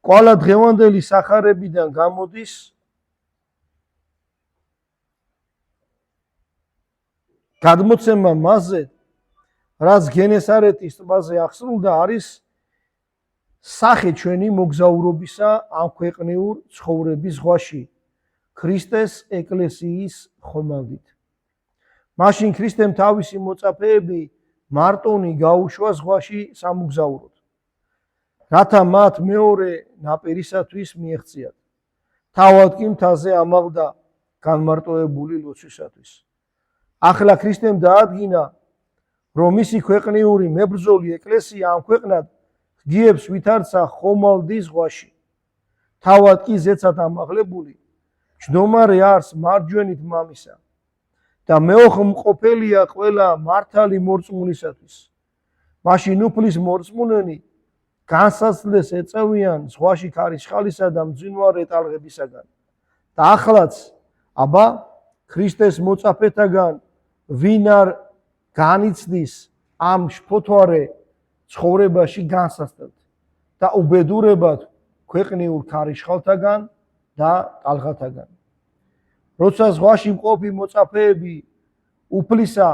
ყველა დღევანდელი სახარებიდან გამოდის გადმოცემა მასზე, რაც გენესარეთის ტბაზე აღსრულდა, არის სახე ჩვენი მოგზაურობისა ამ ქვეყნიურ ცხოვრების ზღვაში, ქრისტეს ეკლესიის ხომალდით. მაშინ ქრისტემ თავისი მოწაფეები მარტონი გაუშვა ზღვაში სამოგზაუროდ, რათა მათ მეორე ნაპირისათვის მიეღწიათ. თავად კი მთაზე ამაღლდა განმარტოებული ლოცვისათვის. ახლა ქრისტემ დაადგინა, რომ მისი ქვეყნიური მებრძოლი ეკლესია ამ ქვეყნად გიებს ვითარცა ხომალდის ზღვაში. თავად კი ზეცად ამაღლებული, ჯდომარე არს მარჯვენით მამისა და მეოხმყოფელია ყველა მართალი მორწმუნისათვის. მაშინ უფლის მორწმუნენი განსაცდელს ეწევიან ზღვაში ქარიშხალისა და მძინვარე ტალღებისაგან. და ახლაც, აბა, ქრისტეს მოწაფეთაგან ვინ არ განიცდის ამ შფოთვარე ცხოვრებაში განსაცდელად და უბედურებად ქვეყნიურ ქარიშხალთაგან და ტალღათაგან. როცა ზღვაში მყოფი მოწაფეები უფლისა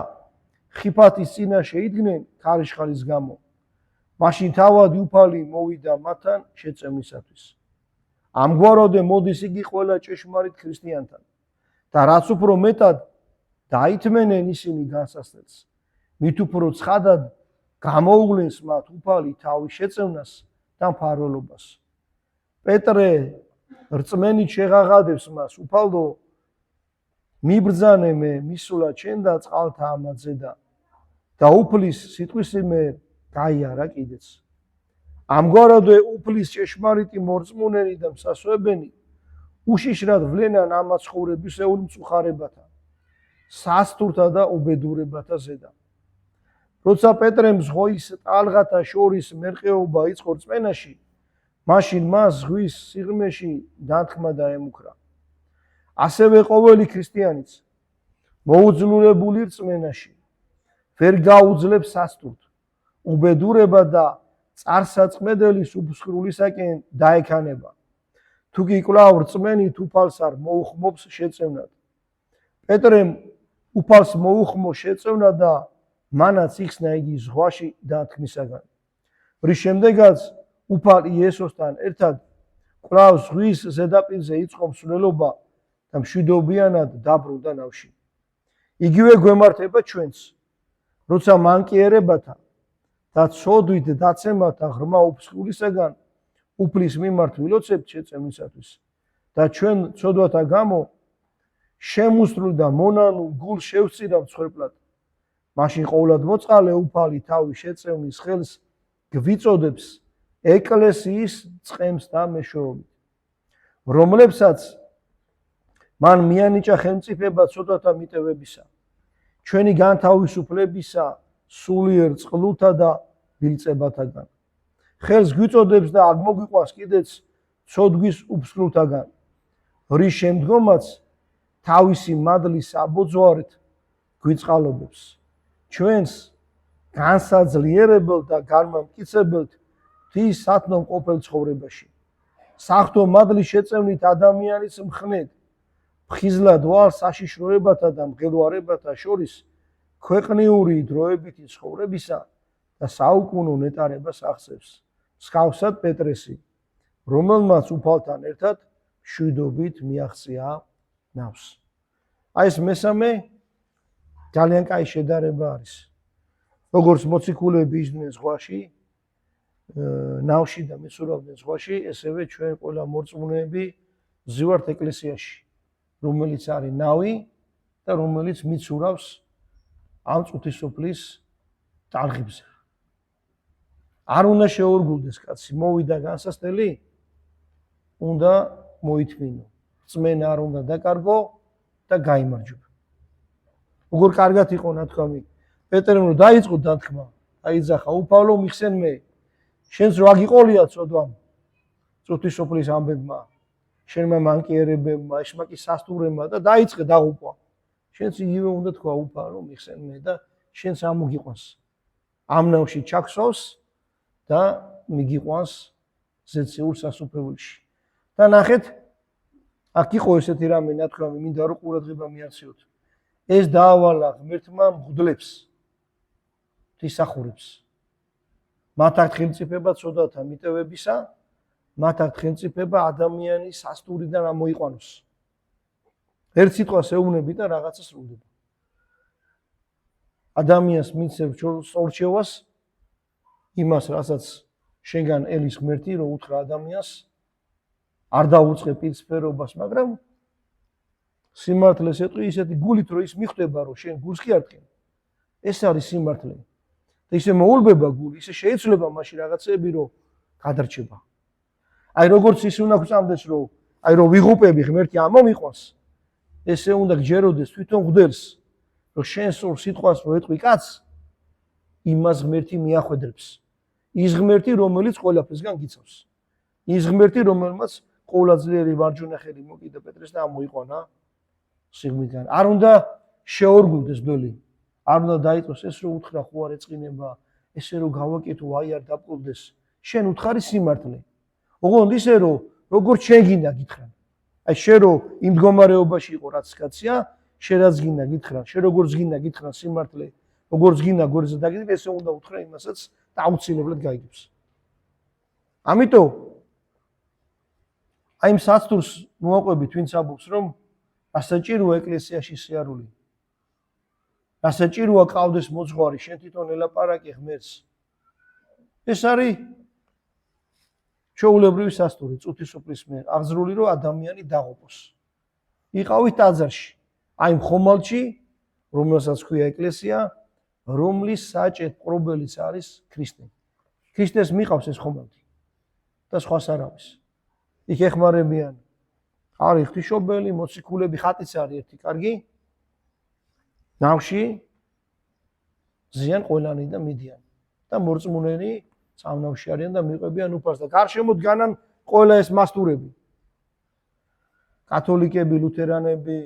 ხიფათის წინაშე იდგნენ ქარიშხალის გამო, მაშინ თავადი უფალი მოვიდა მათთან შეწევნისათვის. ამგვარად მოდის იგი ყველა ჭეშმარიტ ქრისტიანთან და რაც უფრო მეტად დაითმენენ ისინი განსაცდელს, მით უფრო ცხადად გამოუვლენს მათ უფალი თავის შეწევნას და მფარველობას. პეტრე რწმენით შეღაღადებს მას, უფალო, მიბრძანე მე მისულად შენ და წყალთა ამაძე და უფლის სიტყვისმე გაიარა კიდეც. ამგვარად უფლის ჭეშმარიტი მორწმუნენი და მსასვენებელი უშიშრად ვლენან ამ ცხოვრებისეულ მწუხარებათა, სასტურთა და უბედურებათა ზედა. როცა პეტრემ ზღვის ტალღათა შორის მერყეობა იწყო რწმენაში, მაშინ მას ზღვის სიღრმეში დათქმა დაემუქრა. ასევე ყოველი ქრისტიანიც მოუძლურებული რწმენაში ვერ გაუძლებს სასტურთ, უბედურება და წარსაწმედელის უფსხრულისაკენ დაექანება. თუ კი კვლავ რწმენით უფალს არ მოუხმობს შეწევნად. პეტრემ უფალს მოუხმო შეწევნა და მანაც იხსნა იგი ზღვაში დათქმისაგან. რის შემდეგაც უფალი იესოსთან ერთად კვლავ ზღვის ზედაპირზე იწყო მსვლელობა და მშვიდობიანად დაბრუნდა ნავში. იგივე გვემართება ჩვენც, როცა მანკიერებათა და ცოდვით დაცემათა ღრმა უფსხულისაგან უფლის მიმართ ვილოცებთ შეწევნისათვის და ჩვენ ცოდვათა გამო შემუსრულ და მონანულ გულს შევწირავთ მსხვერპლად. მაშინ ყოვლად მოწყალე უფალი თავის შეწევნის ხელს გვიწოდებს ეკლესიის წყემს და მეშვეობით, რომლებსაც მან მიანიჭა ხელმწიფება ცოდვათა მიტევებისა, ჩვენი განთავისუფლებისა სულიერ წყლუთა და ბილწებათაგან. ხელს გვიწოდებს და აღმოგვიყვანს კიდეც ცოდვის უფსკრულთაგან, რის შემდგომაც თავისი მადლის აბოძვარით გვიწყალობებს. ჩვენს განსაძლიერებელ და განმამტკიცებელ ღვთის სათნო ყოფილ ცხოვრებაში. საღვთო მადლის შეწევნით ადამიანის მხნედ ფხიზლად ვალს საშიშროებათა და მღელვარებათა შორის ქვეყნიური დროებითი ცხოვრებისა და საუკუნო ნეტარებას აღწევს. მსგავსად პეტრესი, რომელმაც უფალთან ერთად მშვიდობით მიაღწია ნავს. აი ეს მესამე ძალიან კაი შედარება არის. როგორც მოციქულები იჯდნენ ზღვაში, ნავში და მიცურავდნენ ზღვაში, ესევე ჩვენ ყველა მორწმუნეები ვზივართ ეკლესიაში, რომელიც არის ნავი და რომელიც მიცურავს ამ წუთისოფლის ტალღებზე. არ უნდა შეორგულდეს კაცი, მოვიდა განსასწრელი, უნდა მოითმინო. რწმენა არ უნდა დაკარგო და გაიმარჯვება. როგორ კარგად იყო ნათქვამი, პეტრემ რომ დაიწყო დათქმა, აიძახა, უფალო მიხსენ მე, შენს რო აგიყოლია ცოდვამ, წუთისოფლის ამბებმა, შენმა მანკიერებებმა, ეშმაკის სასტურებმა და დაიწყე დაღუპვა. შენც იგივე უნდა თქვა, უფალო მიხსენ მე და შენც ამოგიყვანს. ამ ნავში ჩაქსვავს და მიგიყვანს ზეციურ სასუფეველში. და ნახეთ, აქ იყო ესეთი რამე ნათქვამი, მინდა რომ ყურადღება მიაქციოთ. ეს დაავალა ღმერთმა მღვდლებს, ღვთისმსახურებს. მათ აქვთ ხელმწიფება ცოდვათა მიტევებისა, მათ აქვთ ხელმწიფება ადამიანის სასტურიდან ამოიყვანოს. ერთ სიტყვას ეუბნები და რაღაცა სრულდება. ადამიანს მიცემ ორჩევას, იმას, რასაც შენგან ელის ღმერთი, რომ უთხრა ადამიანს, არ დაუწყე პირსფერობას, მაგრამ სიმართლეს ეტყვი ისეთი გულით, რომ ის მიხვდება, რომ შენ გულს კი არ ტყენ. ეს არის სიმართლე. და ისე მოულბება გული, ისე შეიცვლება მაშინ რაღაცები, რომ გადარჩება. აი როგორც ის უნდა გვწამდეს, რომ აი რომ ვიღუპები ღმერთი ამომიყვანს, ესე უნდა გჯეროდეს თვითონ ღდელს, რომ შენს ორ სიტყვას რო ეტყვი კაცს, იმას ღმერთი მიახვედრებს. ის ღმერთი, რომელიც ყველაფერსგან გიცავს. ის ღმერთი, რომელმაც ყოვლადწლიერი მარჯვენა ხელი მოკიდა პეტრეს და ამოიყვანა სიღმიდან. არ უნდა შეორგულდეს ბელი. არ უნდა დაიწყოს ეს რომ უთხრა ხო არ ეწყინება, ესე რომ გავაკეთო, აი არ დაპყრობდეს. შენ უთხარი სიმართლე. ოღონდ ისე რომ როგორც შენ გინდა გითხრან. აი შენ რომ იმ მდგომარეობაში იყო რაც კაცია, შენ რაც გინდა გითხრან, შენ როგორც გინდა გითხრან სიმართლე, როგორც გინდა გვერდზე დაგიდებ, ესე უნდა უთხრა იმასაც და აუცილებლად გაიგებს. ამიტომ აი იმ საცდურს მოაყვებით, ვინც ამბობს, რომ ასაჭიროა ეკლესიაში სიარული. ასაჭიროა ყავდეს მოძღვარი, შენ თვითონ ელაპარაკე ღმერთს. ეს არის ჩვეულებრივი სასტური, წუთისუფლის მიერ, აღზრული რომ ადამიანი დაღუპოს. იყავით ტაძარში, აი მხომალში, რომელსაც ქვია ეკლესია, რომლის საჭეთ პრობელიც არის ქრისტე. ქრისტეს მიყავს ეს ხომალდი და სხვას არავის. იქ ეხმარებიან არის ღვთისმშობელი, მოციქულები, ხატიც არის ერთი კარგი. ნავში ზიან ყველანი და მიდიან და მორწმუნენი წამნავში არიან და მიყვებიან უფალს და გარშემოთ განან ყველა ეს მასტურები. კათოლიკები, ლუთერანები,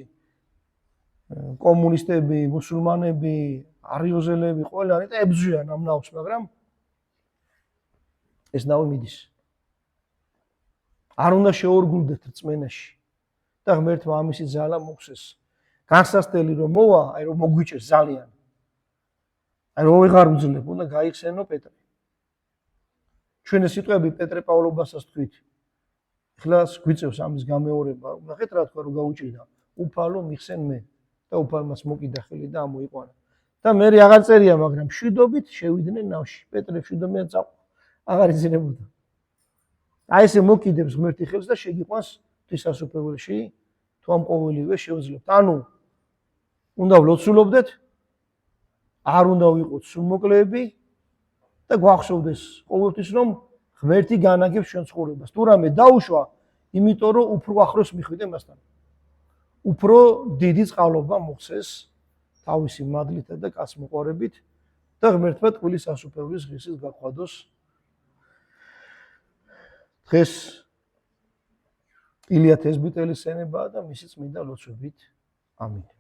კომუნისტები, მუსულმანები, არიოზელები, ყველანი და ებრძვიან ამ ნავს, მაგრამ ეს ნავი მიდის. არ უნდა შეორგულდეთ რწმენაში და ღმერთმა ამისი ძალა მოგცეს. განსასწრელი რომ მოვა, აი რომ მოგვიჭერს ძალიან. აი რომ ვეღარ ვძლებ, უნდა გაიხსენო პეტრე. ჩვენ ეს სიტყვები პეტრე პავლობასაც თქვით. ეხლა გვიწევს ამის გამეორება. ნახეთ რა თქვა რომ გაუჭირდა. უფალო მიხსენ მე და უფალმაც მოკიდა ხელი და ამოიყვანა. და მე აღარ წერია, მაგრამ შვიდობით შევიდნენ ნავში. პეტრე შვიდობიან წაყვა. აღარ იზრებოდა. აი ესე მოკიდებს ღმერთი ხელს და შეგიყვანს ღვთისმსახურებელში, თუ ამ ყოველივე შევძლებთ. ანუ უნდა ვლოცულობდეთ, არ უნდა ვიყოთ სულმოკლეები და გვახსოვდეს ყოველთვის რომ ღმერთი განაგებს ჩვენ ცხოვრებას. თუ რამე დაუშვა, იმიტომ რომ უფრო ახლოს მიხვიდე მასთან. უფრო დიდი წყალობა მოხსეს თავისი მადლითა და კაცმოყვარებით და ღმერთმა ტყუილის სასუფეველის ღირსის გაყვადოს. დღეს ილია თესბიტელის სენებაა და მისი წმინდა ლოცვებით. ამინ.